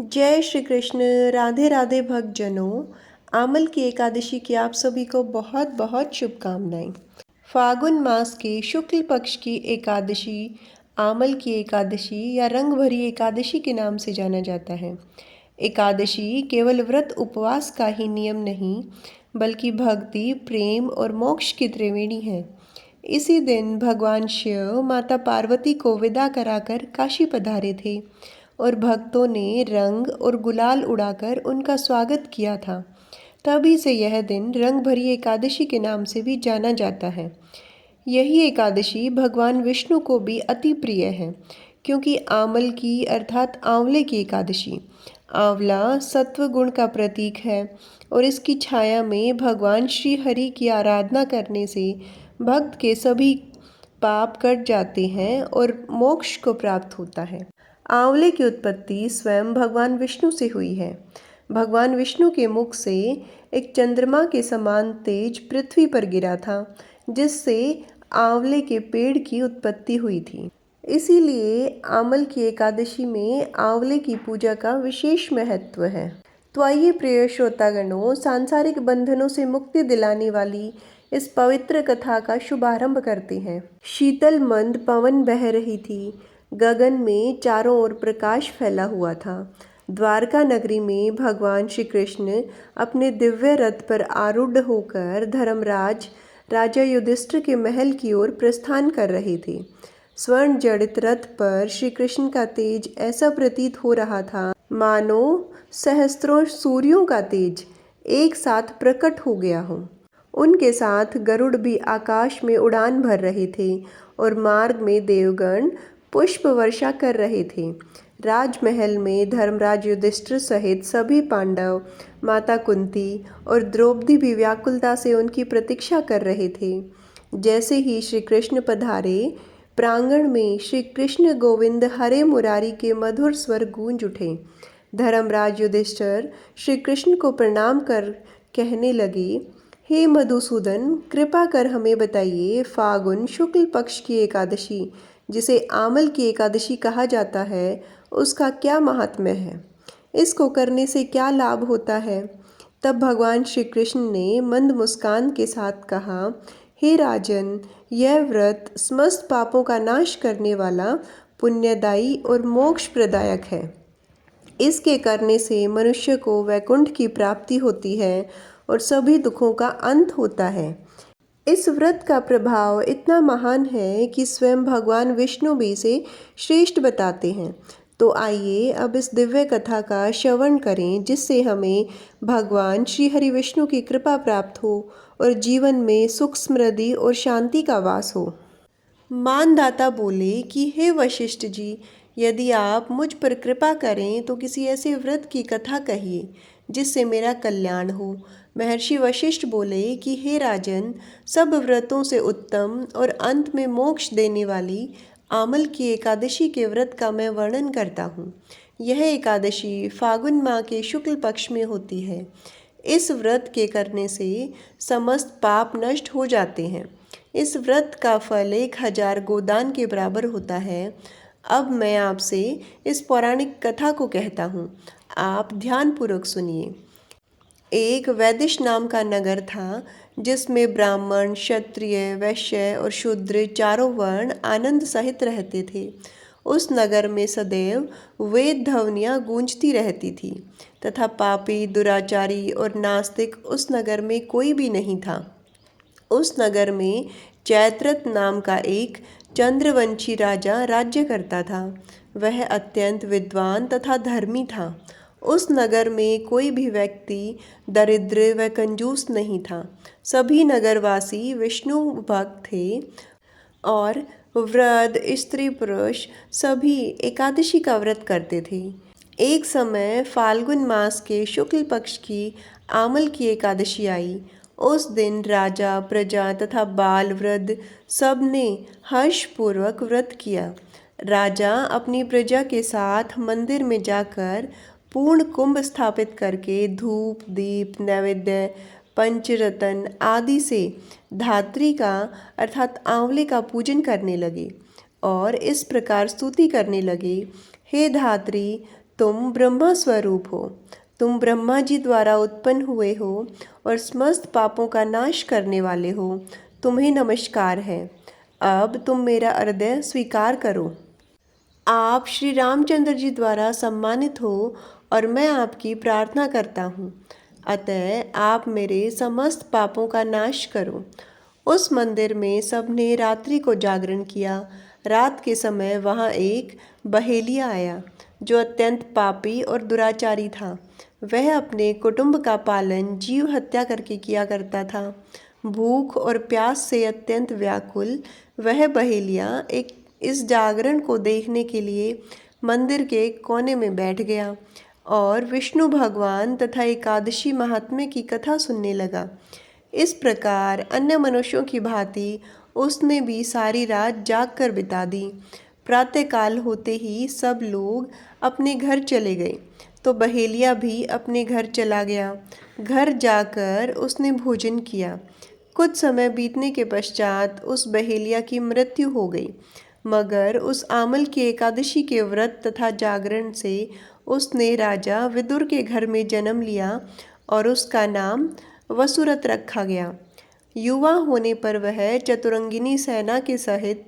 जय श्री कृष्ण। राधे राधे भक्तजनों। आमल की एकादशी की आप सभी को बहुत बहुत शुभकामनाएं। फागुन मास के शुक्ल पक्ष की एकादशी आमल की एकादशी या रंग भरी एकादशी के नाम से जाना जाता है। एकादशी केवल व्रत उपवास का ही नियम नहीं, बल्कि भक्ति, प्रेम और मोक्ष की त्रिवेणी है। इसी दिन भगवान शिव माता पार्वती को विदा कराकर काशी पधारे थे और भक्तों ने रंग और गुलाल उड़ाकर उनका स्वागत किया था। तभी से यह दिन रंग भरी एकादशी के नाम से भी जाना जाता है। यही एकादशी भगवान विष्णु को भी अति प्रिय है, क्योंकि आमल की अर्थात आंवले की एकादशी। आंवला सत्व गुण का प्रतीक है और इसकी छाया में भगवान श्री हरि की आराधना करने से भक्त के सभी पाप कट जाते हैं और मोक्ष को प्राप्त होता है। आंवले की उत्पत्ति स्वयं भगवान विष्णु से हुई है। भगवान विष्णु के मुख से एक चंद्रमा के समान तेज पृथ्वी पर गिरा था, जिससे आंवले के पेड़ की उत्पत्ति हुई थी। इसीलिए आमल की एकादशी में आंवले की पूजा का विशेष महत्व है। तो आइए प्रिय श्रोतागणों, सांसारिक बंधनों से मुक्ति दिलाने वाली इस पवित्र कथा का शुभारंभ करते हैं। शीतल मंद पवन बह रही थी। गगन में चारों ओर प्रकाश फैला हुआ था। द्वारका नगरी में भगवान श्री कृष्ण अपने दिव्य रथ पर आरूढ़ होकर धर्मराज राजा युधिष्ठिर के महल की ओर प्रस्थान कर रहे थे। स्वर्ण जड़ित रथ पर श्री कृष्ण का तेज ऐसा प्रतीत हो रहा था मानो सहस्त्रों सूर्यों का तेज एक साथ प्रकट हो गया हो। उनके साथ गरुड़ भी आकाश में उड़ान भर रहे थे और मार्ग में देवगण पुष्प वर्षा कर रहे थे। राजमहल में धर्मराज युधिष्ठिर सहित सभी पांडव, माता कुंती और द्रौपदी भी व्याकुलता से उनकी प्रतीक्षा कर रहे थे। जैसे ही श्री कृष्ण पधारे, प्रांगण में श्री कृष्ण गोविंद हरे मुरारी के मधुर स्वर गूंज उठे। धर्मराज युधिष्ठिर श्री कृष्ण को प्रणाम कर कहने लगे, हे मधुसूदन, कृपा कर हमें बताइए, फागुन शुक्ल पक्ष की एकादशी, जिसे आमल की एकादशी कहा जाता है, उसका क्या महात्म्य है? इसको करने से क्या लाभ होता है? तब भगवान श्री कृष्ण ने मंद मुस्कान के साथ कहा, हे राजन, यह व्रत समस्त पापों का नाश करने वाला, पुण्यदायी और मोक्ष प्रदायक है। इसके करने से मनुष्य को वैकुंठ की प्राप्ति होती है और सभी दुखों का अंत होता है। इस व्रत का प्रभाव इतना महान है कि स्वयं भगवान विष्णु भी इसे श्रेष्ठ बताते हैं। तो आइए अब इस दिव्य कथा का श्रवण करें, जिससे हमें भगवान श्री हरि विष्णु की कृपा प्राप्त हो और जीवन में सुख, समृद्धि और शांति का वास हो। मानदाता बोले कि हे वशिष्ठ जी, यदि आप मुझ पर कृपा करें तो किसी ऐसे व्रत की कथा कहिए जिससे मेरा कल्याण हो। महर्षि वशिष्ठ बोले कि हे राजन, सब व्रतों से उत्तम और अंत में मोक्ष देने वाली आमल की एकादशी के व्रत का मैं वर्णन करता हूँ। यह एकादशी फागुन माह के शुक्ल पक्ष में होती है। इस व्रत के करने से समस्त पाप नष्ट हो जाते हैं। इस व्रत का फल 1000 गोदान के बराबर होता है। अब मैं आपसे इस पौराणिक कथा को कहता हूँ, आप ध्यानपूर्वक सुनिए। एक वैदिश नाम का नगर था, जिसमें ब्राह्मण, क्षत्रिय, वैश्य और शूद्र चारों वर्ण आनंद सहित रहते थे। उस नगर में सदैव वेद ध्वनियाँ गूंजती रहती थी तथा पापी, दुराचारी और नास्तिक उस नगर में कोई भी नहीं था। उस नगर में जयद्रथ नाम का एक चंद्रवंशी राजा राज्य करता था। वह अत्यंत विद्वान तथा धर्मी था। उस नगर में कोई भी व्यक्ति दरिद्र व कंजूस नहीं था। सभी नगरवासी विष्णु भक्त थे और वृद्ध, स्त्री, पुरुष सभी एकादशी का व्रत करते थे। एक समय फाल्गुन मास के शुक्ल पक्ष की आमल की एकादशी आई। उस दिन राजा, प्रजा तथा बाल, वृद्ध सब ने हर्षपूर्वक व्रत किया। राजा अपनी प्रजा के साथ मंदिर में जाकर पूर्ण कुंभ स्थापित करके धूप, दीप, नैवेद्य, पंचरत्न आदि से धात्री का अर्थात आंवले का पूजन करने लगे और इस प्रकार स्तुति करने लगे, हे धात्री, तुम ब्रह्मा स्वरूप हो, तुम ब्रह्मा जी द्वारा उत्पन्न हुए हो और समस्त पापों का नाश करने वाले हो। तुम्हें नमस्कार है। अब तुम मेरा हृदय स्वीकार करो। आप श्री रामचंद्र जी द्वारा सम्मानित हो और मैं आपकी प्रार्थना करता हूँ। अतः आप मेरे समस्त पापों का नाश करो। उस मंदिर में सबने रात्रि को जागरण किया। रात के समय वहाँ एक बहेलिया आया जो अत्यंत पापी और दुराचारी था। वह अपने कुटुंब का पालन जीव हत्या करके किया करता था। भूख और प्यास से अत्यंत व्याकुल वह बहेलिया इस जागरण को देखने के लिए मंदिर के कोने में बैठ गया और विष्णु भगवान तथा एकादशी महात्म्य की कथा सुनने लगा। इस प्रकार अन्य मनुष्यों की भांति उसने भी सारी रात जागकर बिता दी। प्रातःकाल होते ही सब लोग अपने घर चले गए तो बहेलिया भी अपने घर चला गया। घर जाकर उसने भोजन किया। कुछ समय बीतने के पश्चात उस बहेलिया की मृत्यु हो गई, मगर उस आमल की एकादशी के व्रत तथा जागरण से उसने राजा विदुर के घर में जन्म लिया और उसका नाम वसुरथ रखा गया। युवा होने पर वह चतुरंगिनी सेना के सहित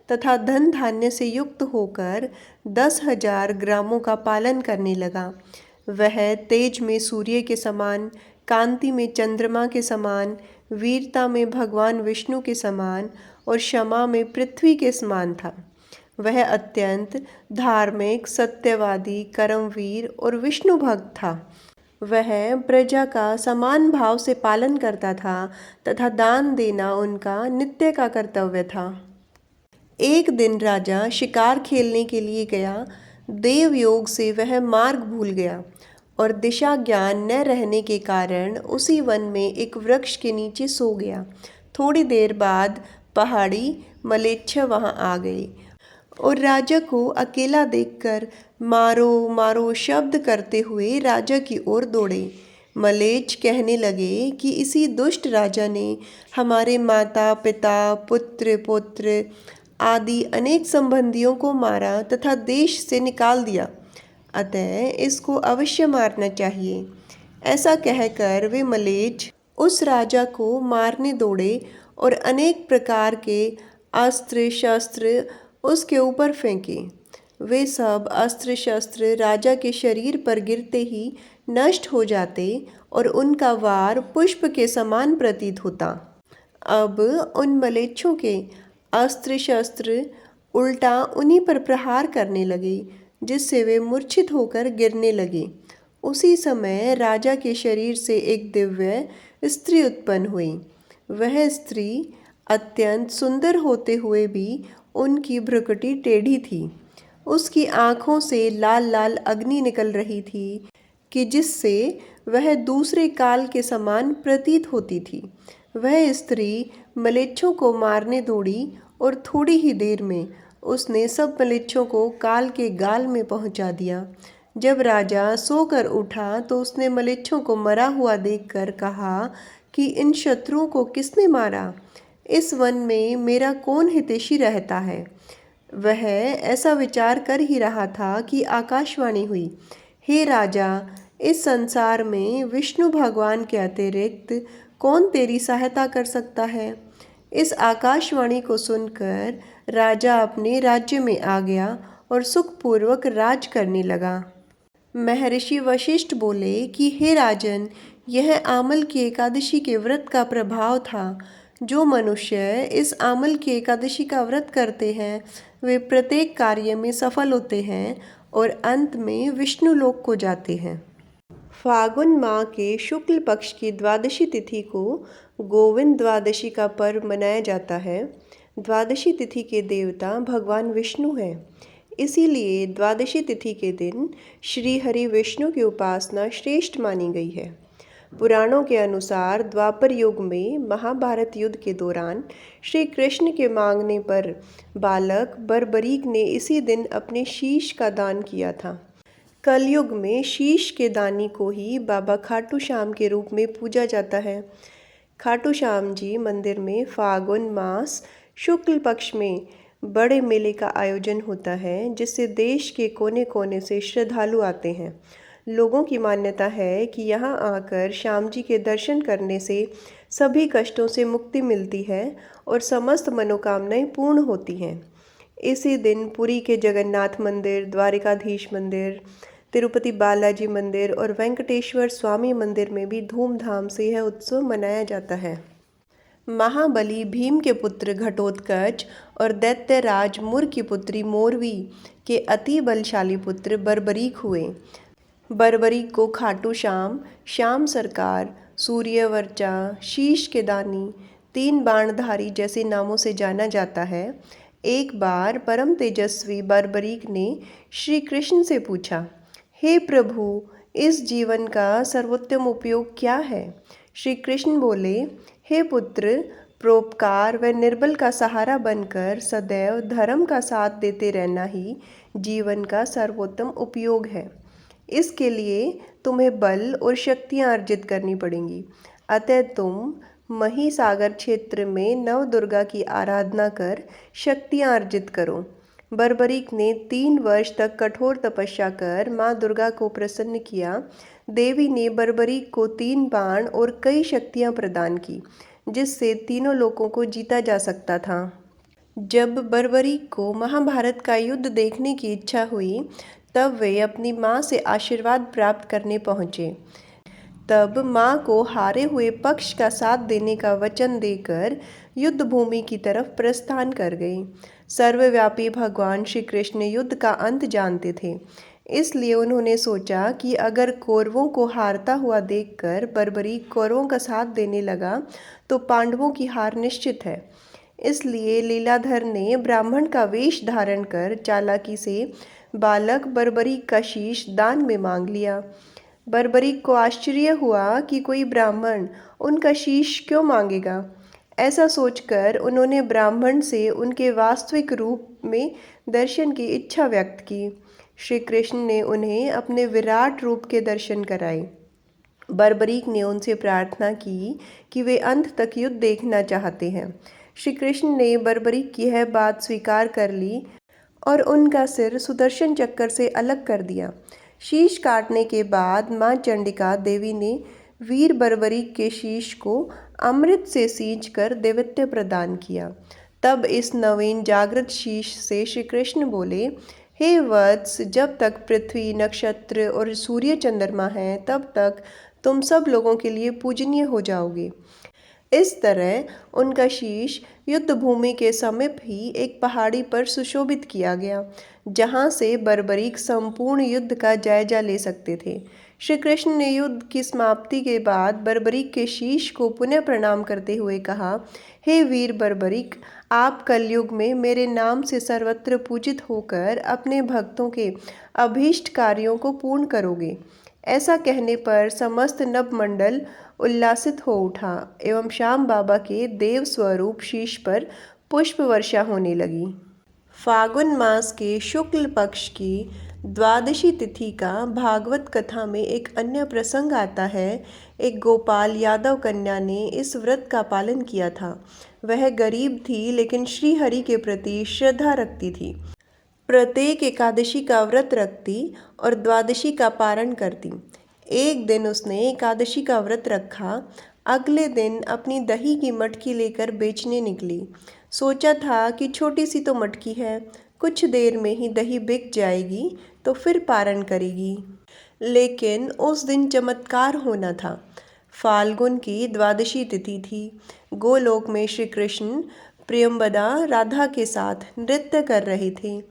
तथा धन धान्य से युक्त होकर 10,000 ग्रामों का पालन करने लगा। वह तेज में सूर्य के समान, कांति में चंद्रमा के समान, वीरता में भगवान विष्णु के समान और क्षमा में पृथ्वी के समान था। वह अत्यंत धार्मिक, सत्यवादी, कर्मवीर और विष्णु भक्त था। वह प्रजा का समान भाव से पालन करता था तथा दान देना उनका नित्य का कर्तव्य था। एक दिन राजा शिकार खेलने के लिए गया। देव योग से वह मार्ग भूल गया और दिशा ज्ञान न रहने के कारण उसी वन में एक वृक्ष के नीचे सो गया। थोड़ी देर बाद पहाड़ी मलेच्छ वहां आ गए और राजा को अकेला देखकर मारो मारो शब्द करते हुए राजा की ओर दौड़े। मलेच्छ कहने लगे कि इसी दुष्ट राजा ने हमारे माता पिता, पुत्र पौत्र आदि अनेक संबंधियों को मारा तथा देश से निकाल दिया, अतः इसको अवश्य मारना चाहिए। ऐसा कहकर वे मलेच्छ उस राजा को मारने दौड़े और अनेक प्रकार के अस्त्र शस्त्र उसके ऊपर फेंके। वे सब अस्त्र शस्त्र राजा के शरीर पर गिरते ही नष्ट हो जाते और उनका वार पुष्प के समान प्रतीत होता। अब उन मलेच्छों के अस्त्र शस्त्र उल्टा उन्हीं पर प्रहार करने लगे, जिससे वे मूर्छित होकर गिरने लगे। उसी समय राजा के शरीर से एक दिव्य स्त्री उत्पन्न हुई। वह स्त्री अत्यंत सुंदर होते हुए भी उनकी भ्रुकुटी टेढ़ी थी। उसकी आँखों से लाल लाल अग्नि निकल रही थी कि जिससे वह दूसरे काल के समान प्रतीत होती थी। वह स्त्री मलेच्छों को मारने दौड़ी और थोड़ी ही देर में उसने सब मलेच्छों को काल के गाल में पहुंचा दिया। जब राजा सोकर उठा तो उसने मलेच्छों को मरा हुआ देखकर कहा कि इन शत्रुओं को किसने मारा? इस वन में मेरा कौन हितैषी रहता है? वह ऐसा विचार कर ही रहा था कि आकाशवाणी हुई, हे राजा, इस संसार में विष्णु भगवान के अतिरिक्त कौन तेरी सहायता कर सकता है? इस आकाशवाणी को सुनकर राजा अपने राज्य में आ गया और सुखपूर्वक राज करने लगा। महर्षि वशिष्ठ बोले कि हे राजन, यह आमल की एकादशी के व्रत का प्रभाव था। जो मनुष्य इस आमल की एकादशी का व्रत करते हैं वे प्रत्येक कार्य में सफल होते हैं और अंत में विष्णु लोक को जाते हैं। फागुन माह के शुक्ल पक्ष की द्वादशी तिथि को गोविंद द्वादशी का पर्व मनाया जाता है। द्वादशी तिथि के देवता भगवान विष्णु हैं। इसीलिए द्वादशी तिथि के दिन श्री हरि विष्णु की उपासना श्रेष्ठ मानी गई है। पुराणों के अनुसार द्वापर युग में महाभारत युद्ध के दौरान श्री कृष्ण के मांगने पर बालक बर्बरीक ने इसी दिन अपने शीश का दान किया था। कलयुग में शीश के दानी को ही बाबा खाटू श्याम के रूप में पूजा जाता है। खाटू श्याम जी मंदिर में फागुन मास शुक्ल पक्ष में बड़े मेले का आयोजन होता है जिससे देश के कोने कोने से श्रद्धालु आते हैं। लोगों की मान्यता है कि यहाँ आकर श्याम जी के दर्शन करने से सभी कष्टों से मुक्ति मिलती है और समस्त मनोकामनाएं पूर्ण होती हैं। इसी दिन पुरी के जगन्नाथ मंदिर, द्वारिकाधीश मंदिर, तिरुपति बालाजी मंदिर और वेंकटेश्वर स्वामी मंदिर में भी धूमधाम से यह उत्सव मनाया जाता है। महाबली भीम के पुत्र घटोत्कच और दैत्यराज मुर की पुत्री मोरवी के अति बलशाली पुत्र बर्बरीक हुए। बर्बरीक को खाटू श्याम, श्याम सरकार, सूर्यवर्चा, शीश के दानी, तीन बाणधारी जैसे नामों से जाना जाता है। एक बार परम तेजस्वी बर्बरीक ने श्री कृष्ण से पूछा, हे प्रभु, इस जीवन का सर्वोत्तम उपयोग क्या है? श्री कृष्ण बोले, हे पुत्र, परोपकार व निर्बल का सहारा बनकर सदैव धर्म का साथ देते रहना ही जीवन का सर्वोत्तम उपयोग है। इसके लिए तुम्हें बल और शक्तियाँ अर्जित करनी पड़ेंगी। अतः तुम महिसागर क्षेत्र में नव दुर्गा की आराधना कर शक्तियाँ अर्जित करो। बर्बरीक ने 3 वर्ष तक कठोर तपस्या कर माँ दुर्गा को प्रसन्न किया। देवी ने बर्बरीक को 3 बाण और कई शक्तियाँ प्रदान की, जिससे तीनों लोकों को जीता जा सकता था। जब बर्बरीक को महाभारत का युद्ध देखने की इच्छा हुई, तब वे अपनी माँ से आशीर्वाद प्राप्त करने पहुँचे। तब माँ को हारे हुए पक्ष का साथ देने का वचन देकर युद्ध भूमि की तरफ प्रस्थान कर गई। सर्वव्यापी भगवान श्री कृष्ण युद्ध का अंत जानते थे, इसलिए उन्होंने सोचा कि अगर कौरवों को हारता हुआ देखकर बर्बरीक कौरवों का साथ देने लगा तो पांडवों की हार निश्चित है। इसलिए लीलाधर ने ब्राह्मण का वेश धारण कर चालाकी से बालक बर्बरीक का शीश दान में मांग लिया। बर्बरीक को आश्चर्य हुआ कि कोई ब्राह्मण उनका शीश क्यों मांगेगा। ऐसा सोचकर उन्होंने ब्राह्मण से उनके वास्तविक रूप में दर्शन की इच्छा व्यक्त की। श्री कृष्ण ने उन्हें अपने विराट रूप के दर्शन कराए। बर्बरीक ने उनसे प्रार्थना की कि वे अंत तक युद्ध देखना चाहते हैं। श्री कृष्ण ने बर्बरीक की यह बात स्वीकार कर ली और उनका सिर सुदर्शन चक्कर से अलग कर दिया। शीश काटने के बाद माँ चंडिका देवी ने वीर बर्बरीक के शीश को अमृत से सींचकर देवत्व प्रदान किया। तब इस नवीन जागृत शीश से श्री कृष्ण बोले, हे वत्स, जब तक पृथ्वी, नक्षत्र और सूर्य चंद्रमा हैं, तब तक तुम सब लोगों के लिए पूजनीय हो जाओगे। इस तरह उनका शीश युद्ध भूमि के समीप ही एक पहाड़ी पर सुशोभित किया गया, जहां से बर्बरीक संपूर्ण युद्ध का जायजा ले सकते थे। श्री कृष्ण ने युद्ध की समाप्ति के बाद बर्बरीक के शीश को पुनः प्रणाम करते हुए कहा, हे वीर बर्बरीक, आप कलयुग में मेरे नाम से सर्वत्र पूजित होकर अपने भक्तों के अभीष्ट कार्यों को पूर्ण करोगे। ऐसा कहने पर समस्त नभमंडल उल्लासित हो उठा एवं श्याम बाबा के देव स्वरूप शीश पर पुष्प वर्षा होने लगी। फागुन मास के शुक्ल पक्ष की द्वादशी तिथि का भागवत कथा में एक अन्य प्रसंग आता है। एक गोपाल यादव कन्या ने इस व्रत का पालन किया था। वह गरीब थी, लेकिन श्री हरि के प्रति श्रद्धा रखती थी। प्रत्येक एकादशी का व्रत रखती और द्वादशी का पारण करती। एक दिन उसने एकादशी का व्रत रखा। अगले दिन अपनी दही की मटकी लेकर बेचने निकली। सोचा था कि छोटी सी तो मटकी है, कुछ देर में ही दही बिक जाएगी तो फिर पारण करेगी। लेकिन उस दिन चमत्कार होना था। फाल्गुन की द्वादशी तिथि थी। गोलोक में श्री कृष्ण प्रियंवदा राधा के साथ नृत्य कर रहे थे।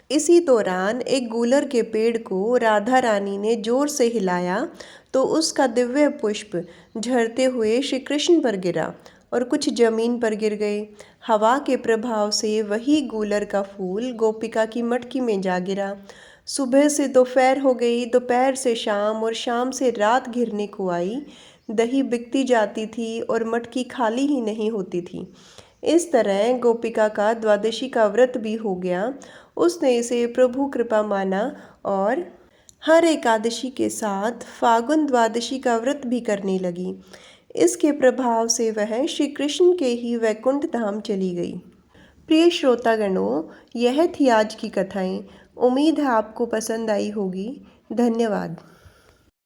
इसी दौरान एक गूलर के पेड़ को राधा रानी ने जोर से हिलाया तो उसका दिव्य पुष्प झरते हुए श्री कृष्ण पर गिरा और कुछ जमीन पर गिर गए। हवा के प्रभाव से वही गूलर का फूल गोपिका की मटकी में जा गिरा। सुबह से दोपहर हो गई, दोपहर से शाम और शाम से रात घिरने को आई। दही बिकती जाती थी और मटकी खाली ही नहीं होती थी। इस तरह गोपिका का द्वादशी का व्रत भी हो गया। उसने इसे प्रभु कृपा माना और हर एकादशी के साथ फागुन द्वादशी का व्रत भी करने लगी। इसके प्रभाव से वह श्री कृष्ण के ही वैकुंठ धाम चली गई। प्रिय श्रोतागणों, यह थी आज की कथाएं। उम्मीद है आपको पसंद आई होगी। धन्यवाद।